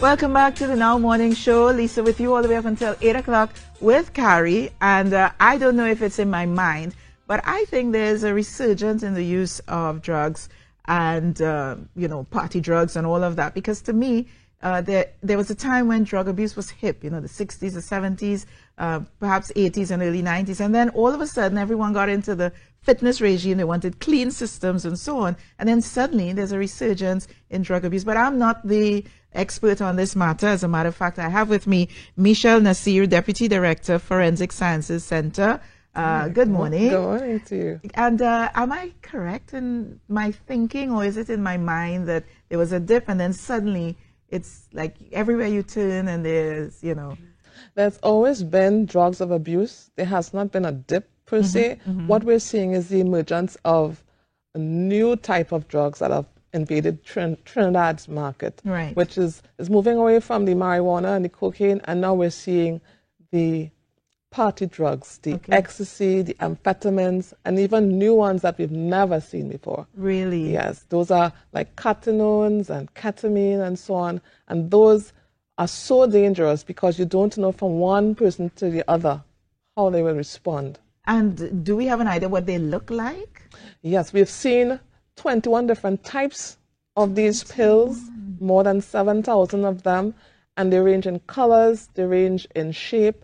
Welcome back to the Now Morning Show. Lisa with you all the way up until 8 o'clock with Carrie. And I don't know if it's in my mind, but I think there's a resurgence in the use of drugs and, party drugs and all of that. Because to me, there was a time when drug abuse was hip, the 60s, the 70s, perhaps 80s and early 90s. And then all of a sudden, everyone got into the fitness regime. They wanted clean systems and so on. And then suddenly there's a resurgence in drug abuse. But I'm not the expert on this matter. As a matter of fact, I have with me Michelle Nasir, Deputy Director, Forensic Sciences Center. Good morning. Good morning to you. And am I correct in my thinking, or is it in my mind that there was a dip and then suddenly it's like everywhere you turn and there's, There's always been drugs of abuse. There has not been a dip per se. What we're seeing is the emergence of a new type of drugs that have invaded Trinidad's market, right, which is moving away from the marijuana and the cocaine, and now we're seeing the party drugs, the ecstasy, the amphetamines, and even new ones that we've never seen before. Really? Yes, those are like catenones and ketamine and so on, and those are so dangerous because you don't know from one person to the other how they will respond. And do we have an idea what they look like? Yes, we've seen 21 different types of these pills, more than 7,000 of them, and they range in colors, they range in shape.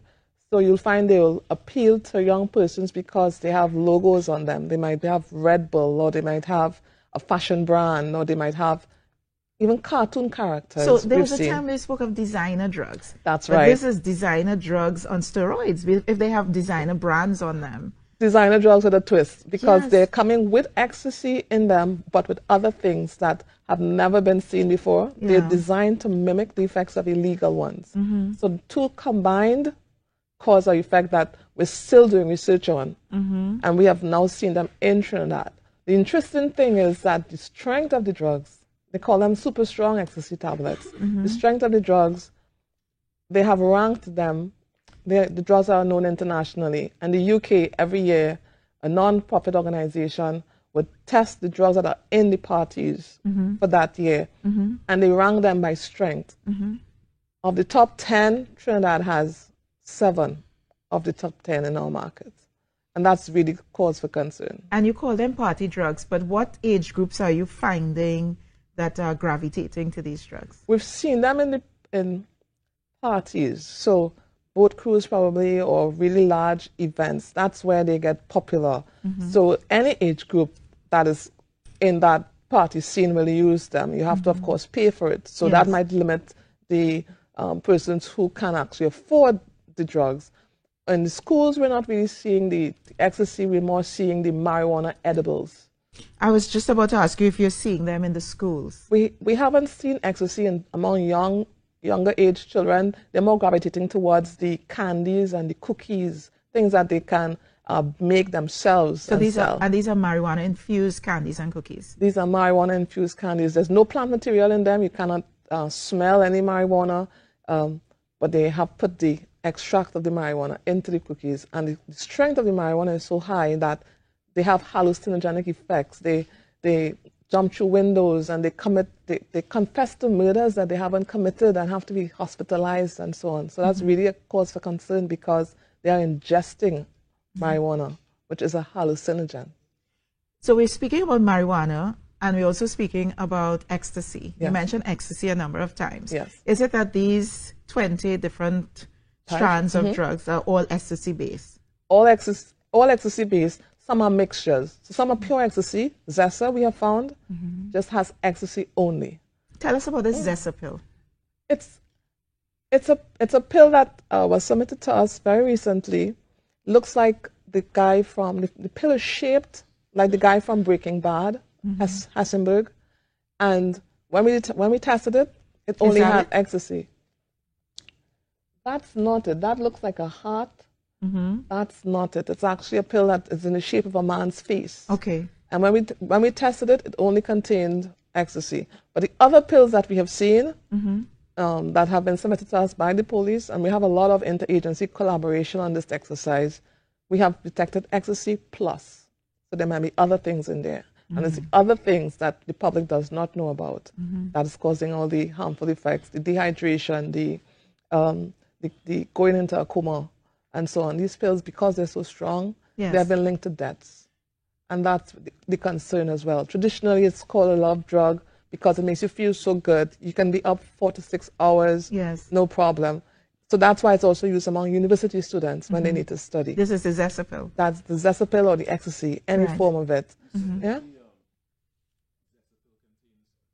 So you'll find they will appeal to young persons because they have logos on them. They might have Red Bull, or they might have a fashion brand, or they might have even cartoon characters. So there was a time they spoke of designer drugs. That's right. But this is designer drugs on steroids, if they have designer brands on them. Designer drugs with a twist, because they're coming with ecstasy in them, but with other things that have never been seen before. Yeah. They're designed to mimic the effects of illegal ones. So the two combined cause an effect that we're still doing research on, and we have now seen them in Trinidad. The interesting thing is that the strength of the drugs, they call them super strong ecstasy tablets. The strength of the drugs, they have ranked them. The drugs are known internationally. And the UK, every year, a non-profit organization would test the drugs that are in the parties for that year, and they rank them by strength. Of the top 10, Trinidad has 7 of the top 10 in our markets. And that's really cause for concern. And you call them party drugs, but what age groups are you finding that are gravitating to these drugs? We've seen them in parties. So boat crews probably, or really large events. That's where they get popular. So any age group that is in that party scene will use them. You have to, of course, pay for it. So that might limit the persons who can actually afford the drugs. In the schools, we're not really seeing the ecstasy. We're more seeing the marijuana edibles. I was just about to ask you if you're seeing them in the schools. We haven't seen ecstasy among younger age children. They're more gravitating towards the candies and the cookies, things that they can make themselves. So these are marijuana infused candies and cookies. These are marijuana infused candies. There's no plant material in them. You cannot smell any marijuana, but they have put the extract of the marijuana into the cookies, and the strength of the marijuana is so high that they have hallucinogenic effects. They jump through windows, and they confess to murders that they haven't committed and have to be hospitalized and so on. So that's really a cause for concern, because they are ingesting marijuana, which is a hallucinogen. So we're speaking about marijuana, and we're also speaking about ecstasy. You mentioned ecstasy a number of times. Yes. Is it that these 20 different strands of drugs are all ecstasy based? All ecstasy based. Some are mixtures. So some are pure ecstasy. Zessa, we have found, just has ecstasy only. Tell us about this Zessa pill. It's a pill that was submitted to us very recently. Looks like the guy from the pill is shaped like the guy from Breaking Bad, Heisenberg. And when we tested it, it only had ecstasy. That's not it. That looks like a heart. That's not it. It's actually a pill that is in the shape of a man's face. Okay. And when we tested it, it only contained ecstasy. But the other pills that we have seen that have been submitted to us by the police, and we have a lot of interagency collaboration on this exercise, we have detected ecstasy plus. So there might be other things in there. And it's the other things that the public does not know about that is causing all the harmful effects, the dehydration, the going into a coma, and so on. These pills, because they're so strong, they have been linked to deaths. And that's the concern as well. Traditionally, it's called a love drug because it makes you feel so good. You can be up 4 to 6 hours, no problem. So that's why it's also used among university students when they need to study. This is the Zesapil. That's the Zesapil or the ecstasy, any form of it. Yeah?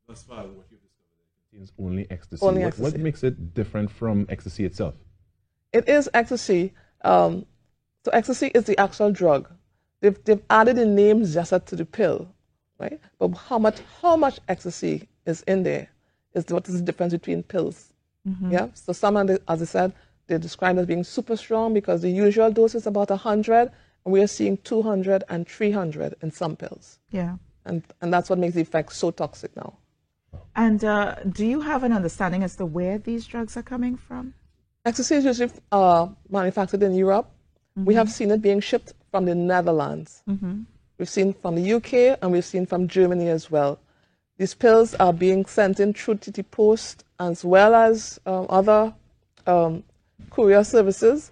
Thus far, what you've discovered contains only ecstasy. What makes it different from ecstasy itself? It is ecstasy. So ecstasy is the actual drug. They've added the name Zesa to the pill, right? But how much ecstasy is in there is what is the difference between pills. Yeah. So some, as I said, they're described as being super strong because the usual dose is about 100, and we are seeing 200 and 300 in some pills. Yeah. And that's what makes the effect so toxic now. And do you have an understanding as to where these drugs are coming from? Ecstasy is usually manufactured in Europe. We have seen it being shipped from the Netherlands. We've seen from the UK, and we've seen from Germany as well. These pills are being sent in through TT Post as well as other courier services.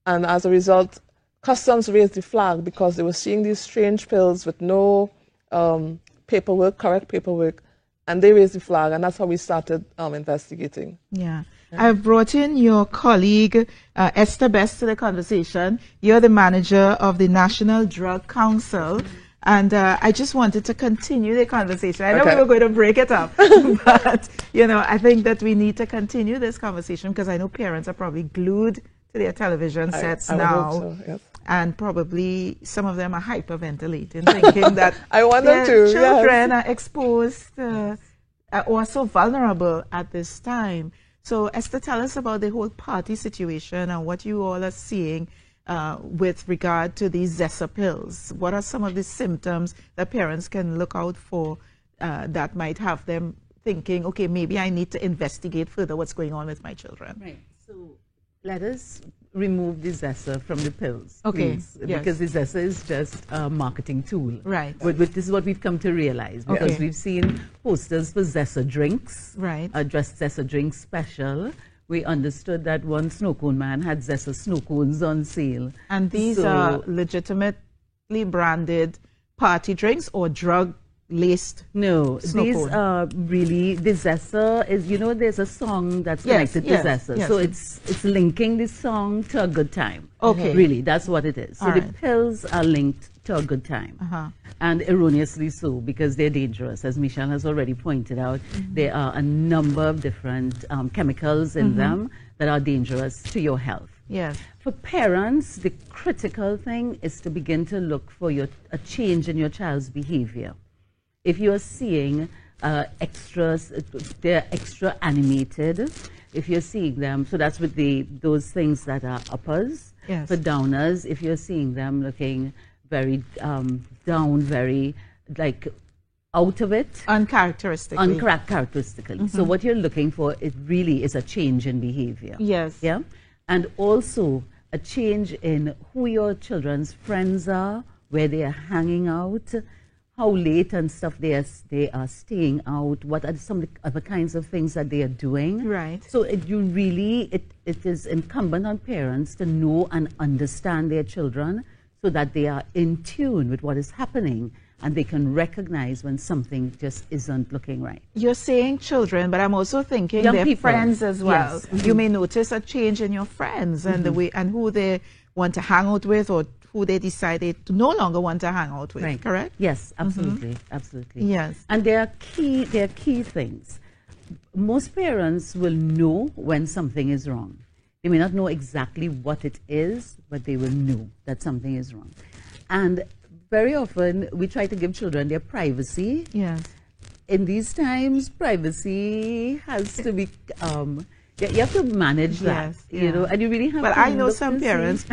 And as a result, customs raised the flag because they were seeing these strange pills with no correct paperwork, and they raised the flag, and that's how we started investigating. Yeah. I've brought in your colleague, Esther Best, to the conversation. You're the manager of the National Drug Council. And I just wanted to continue the conversation. I know we were going to break it up, but, I think that we need to continue this conversation because I know parents are probably glued to their television sets now. So, yes. And probably some of them are hyperventilating, thinking that their children are exposed or so vulnerable at this time. So, Esther, tell us about the whole party situation and what you all are seeing with regard to these Zesa pills. What are some of the symptoms that parents can look out for that might have them thinking, okay, maybe I need to investigate further what's going on with my children? Right. So let us remove the Zesa from the pills, okay, please, because the Zesa is just a marketing tool. Right. But this is what we've come to realize because we've seen posters for Zesa drinks, right? Just Zesa drinks special. We understood that one snow cone man had Zesa snow cones on sale. And these are legitimately branded party drinks or drug-laced No, snow these cone? are really, the Zesa is, there's a song that's connected to Zesa. Yes. So it's linking the song to a good time. Okay. Really, that's what it is. So the pills are linked to a good time. And erroneously so, because they're dangerous. As Michelle has already pointed out, there are a number of different chemicals in them that are dangerous to your health. Yes. For parents, the critical thing is to begin to look for a change in your child's behavior. If you're seeing extras, they're extra animated. If you're seeing them, so that's with those things that are uppers. Yes. For downers, if you're seeing them looking very down, very like out of it. Uncharacteristically. Uncharacteristically. So what you're looking for, it really is a change in behavior. Yes. Yeah. And also a change in who your children's friends are, where they are hanging out, how late and stuff they are staying out, what are some other kinds of things that they are doing. Right. So it is incumbent on parents to know and understand their children so that they are in tune with what is happening and they can recognize when something just isn't looking right. You're saying children, but I'm also thinking Young their people. friends as well. Yes. You may notice a change in your friends and the way and who they want to hang out with or who they decided to no longer want to hang out with, Right. correct? Yes, absolutely, absolutely. Yes. And there are key things. Most parents will know when something is wrong. They may not know exactly what it is, but they will know that something is wrong. And very often, we try to give children their privacy. Yes. In these times, privacy has to be, you have to manage that, Yes, you know, and you really have Well, to I know look some to see- parents,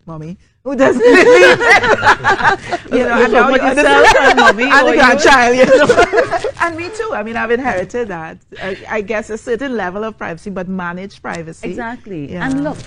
mommy, who doesn't believe and now about you yourself and mommy, and or the you- grandchild, and me too. I mean, I've inherited that. I guess a certain level of privacy, but managed privacy. Exactly. Yeah. And look,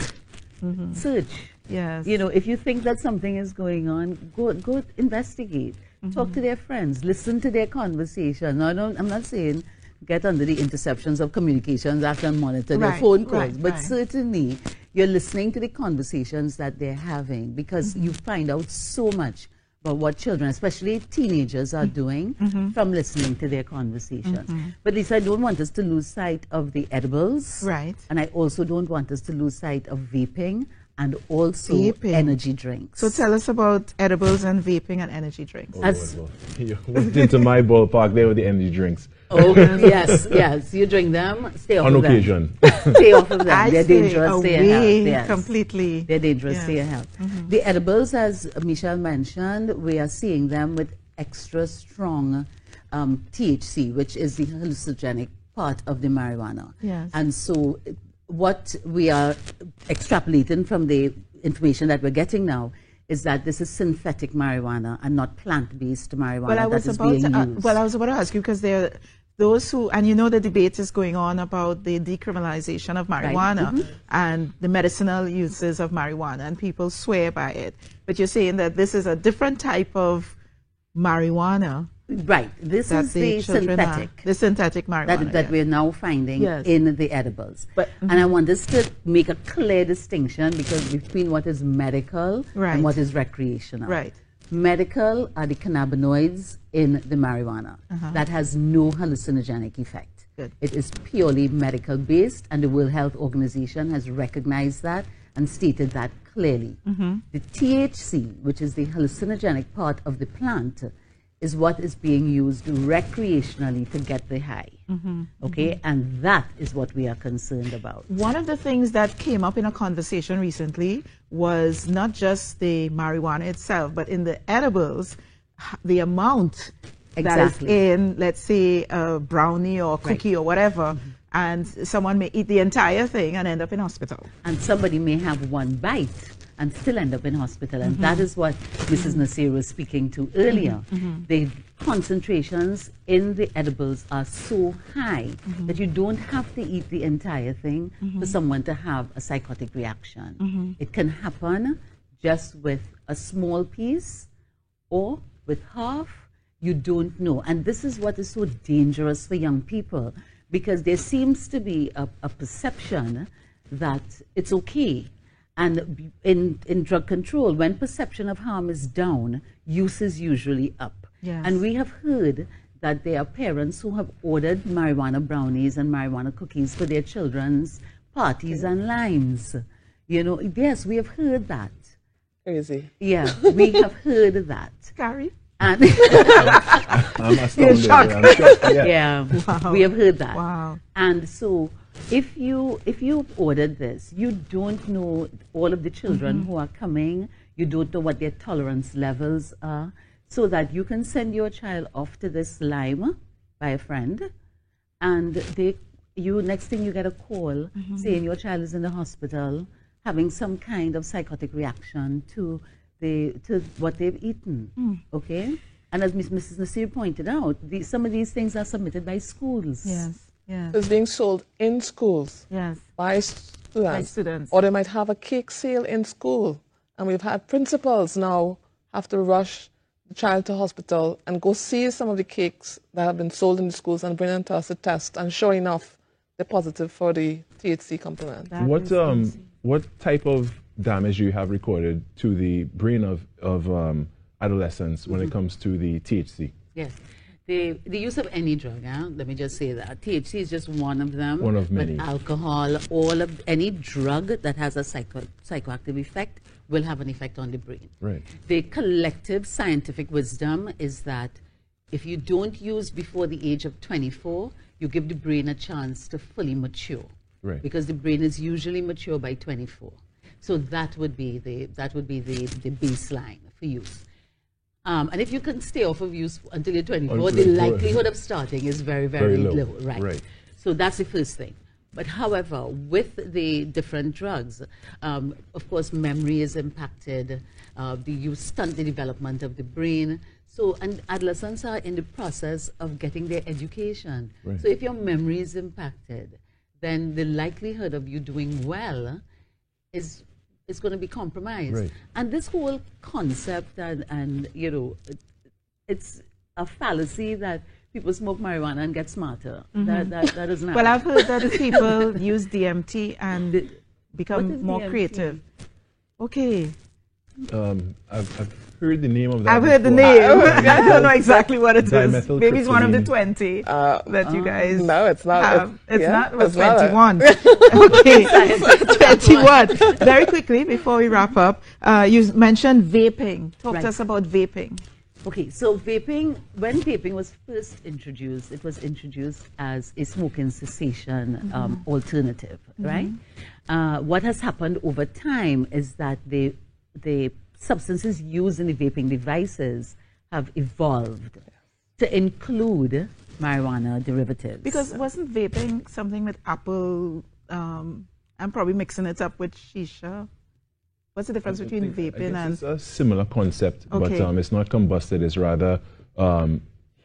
search. Yes. You know, if you think that something is going on, go investigate. talk to their friends, listen to their conversation. No, I'm not saying get under the interceptions of communications after and monitor their phone calls, but certainly you're listening to the conversations that they're having, because you find out so much about what children, especially teenagers, are doing from listening to their conversations. But Lisa, I don't want us to lose sight of the edibles. Right. And I also don't want us to lose sight of vaping and also energy drinks. So tell us about edibles and vaping and energy drinks. You went into my ballpark there with the energy drinks. Oh, yes. You drink them, stay off of them. On occasion. Stay off of them. They're dangerous to your health. Yes. Completely. They're dangerous to your health. The edibles, as Michelle mentioned, we are seeing them with extra strong THC, which is the hallucinogenic part of the marijuana. Yes. And so what we are extrapolating from the information that we're getting now is that this is synthetic marijuana and not plant-based marijuana that is being used. Well, I was about to ask you, because there are those who, and you know the debate is going on about the decriminalization of marijuana and the medicinal uses of marijuana, and people swear by it. But you're saying that this is a different type of marijuana. Right. This is the synthetic. The synthetic marijuana. That we're now finding in the edibles. And I want us to make a clear distinction between what is medical and what is recreational. Right. Medical are the cannabinoids in the marijuana. That has no hallucinogenic effect. Good. It is purely medical based, and the World Health Organization has recognized that and stated that clearly. The THC, which is the hallucinogenic part of the plant, is what is being used recreationally to get the high. Okay, and that is what we are concerned about. One of the things that came up in a conversation recently was not just the marijuana itself, but in the edibles, the amount that is in, let's say, a brownie or cookie or whatever, and someone may eat the entire thing and end up in hospital. And somebody may have one bite and still end up in hospital. And that is what Mrs. Nasir was speaking to earlier. The concentrations in the edibles are so high that you don't have to eat the entire thing for someone to have a psychotic reaction. It can happen just with a small piece or with half. You don't know. And this is what is so dangerous for young people, because there seems to be a perception that it's okay. And in drug control, when perception of harm is down, use is usually up. Yes. And we have heard that there are parents who have ordered marijuana brownies and marijuana cookies for their children's parties and limes. You know, yes, we have heard that. Crazy. Yeah, we have heard that. Scary. And I'm astounded. I'm shocked. Yeah, Wow. we have heard that. Wow. And so if you ordered this, you don't know all of the children who are coming. You don't know what their tolerance levels are, so that you can send your child off to this lime by a friend, and next thing you get a call saying your child is in the hospital having some kind of psychotic reaction to what they've eaten. Okay, and as Mrs. Nasir pointed out, some of these things are submitted by schools. Yes. Yes. It's being sold in schools by students. Or they might have a cake sale in school. And we've had principals now have to rush the child to hospital and go see some of the cakes that have been sold in the schools and bring them to us to test. And sure enough, they're positive for the THC component. What type of damage do you have recorded to the brain of adolescents when it comes to the THC? Yes. The use of any drug, let me just say that. THC is just one of them. One of many. But alcohol, any drug that has a psychoactive effect will have an effect on the brain. Right. The collective scientific wisdom is that if you don't use before the age of 24, you give the brain a chance to fully mature. Right. Because the brain is usually mature by 24. So that would be the baseline for use. And if you can stay off of use until you're 24, the likelihood of starting is very, very low. Right. So that's the first thing. But however, with the different drugs, of course, memory is impacted. You stunt the development of the brain. So, and adolescents are in the process of getting their education. Right. So if your memory is impacted, then the likelihood of you doing well is going to be compromised. Right. And this whole concept and it's a fallacy that people smoke marijuana and get smarter. That doesn't happen. Well, I've heard that if people use DMT and become more DMT? creative. Okay. I've heard the name of that. I've heard the before. name. I don't know exactly what it is. Dimethyltryptamine. Maybe it's one of the 20 that you guys No, it's not. have. It's not. It was it's not. 21. Okay. 21. Very quickly, before we wrap up, you mentioned vaping. Talk Right. to us about vaping. Okay, so vaping, when vaping was first introduced, it was introduced as a smoking cessation alternative, right? What has happened over time is that the substances used in the vaping devices have evolved to include marijuana derivatives. Because wasn't vaping something with apple? I'm probably mixing it up with shisha. What's the difference between vaping and? It's a similar concept, Okay. but it's not combusted. It's rather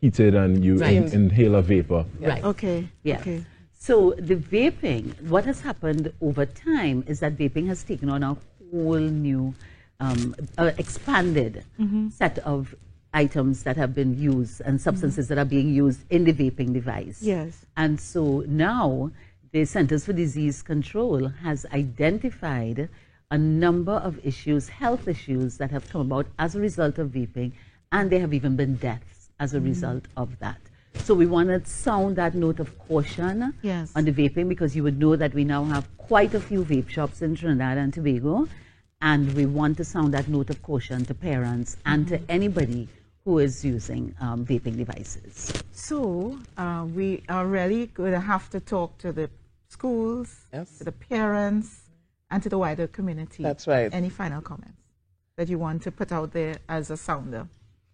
heated, and you Right. inhale a vapor. Right. Okay. Yeah. Okay. So the vaping, what has happened over time is that vaping has taken on a whole new, expanded set of items that have been used and substances that are being used in the vaping device. Yes. And so now the Centers for Disease Control has identified a number of issues, health issues that have come about as a result of vaping, and there have even been deaths as a result of that. So we want to sound that note of caution Yes. on the vaping, because you would know that we now have quite a few vape shops in Trinidad and Tobago, and we want to sound that note of caution to parents and to anybody who is using vaping devices. So we are really going to have to talk to the schools, Yes. to the parents, and to the wider community. That's right. Any final comments that you want to put out there as a sounder?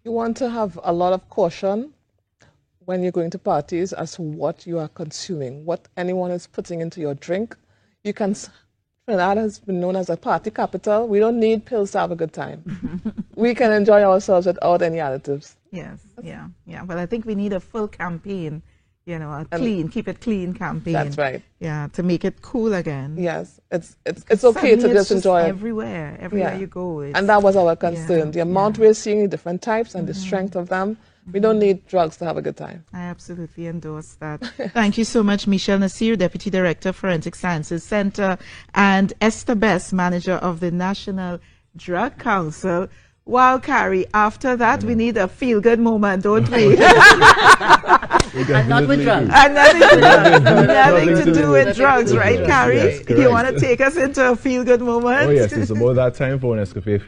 You want to have a lot of caution when you're going to parties as to what you are consuming, what anyone is putting into your drink. You can. Trinidad has been known as a party capital. We don't need pills to have a good time. We can enjoy ourselves without any additives. Yes, yeah. Well, I think we need a full campaign, a clean, keep it clean campaign. That's right. Yeah, to make it cool again. Yes, it's okay to Suddenly just it's enjoy it. everywhere you go. And that was our concern. Yeah, The amount we're seeing, the different types and the strength of them. We don't need drugs to have a good time. I absolutely endorse that. Thank you so much, Michelle Nasir, Deputy Director, Forensic Sciences Center, and Esther Best, Manager of the National Drug Council. Wow, Carrie, after that, we need a feel-good moment, don't we? And not with drugs. And nothing to do with drugs, right, Yes, Carrie? yes, You correct. want to take us into a feel-good moment? Oh yes, it's about that time for an Escafé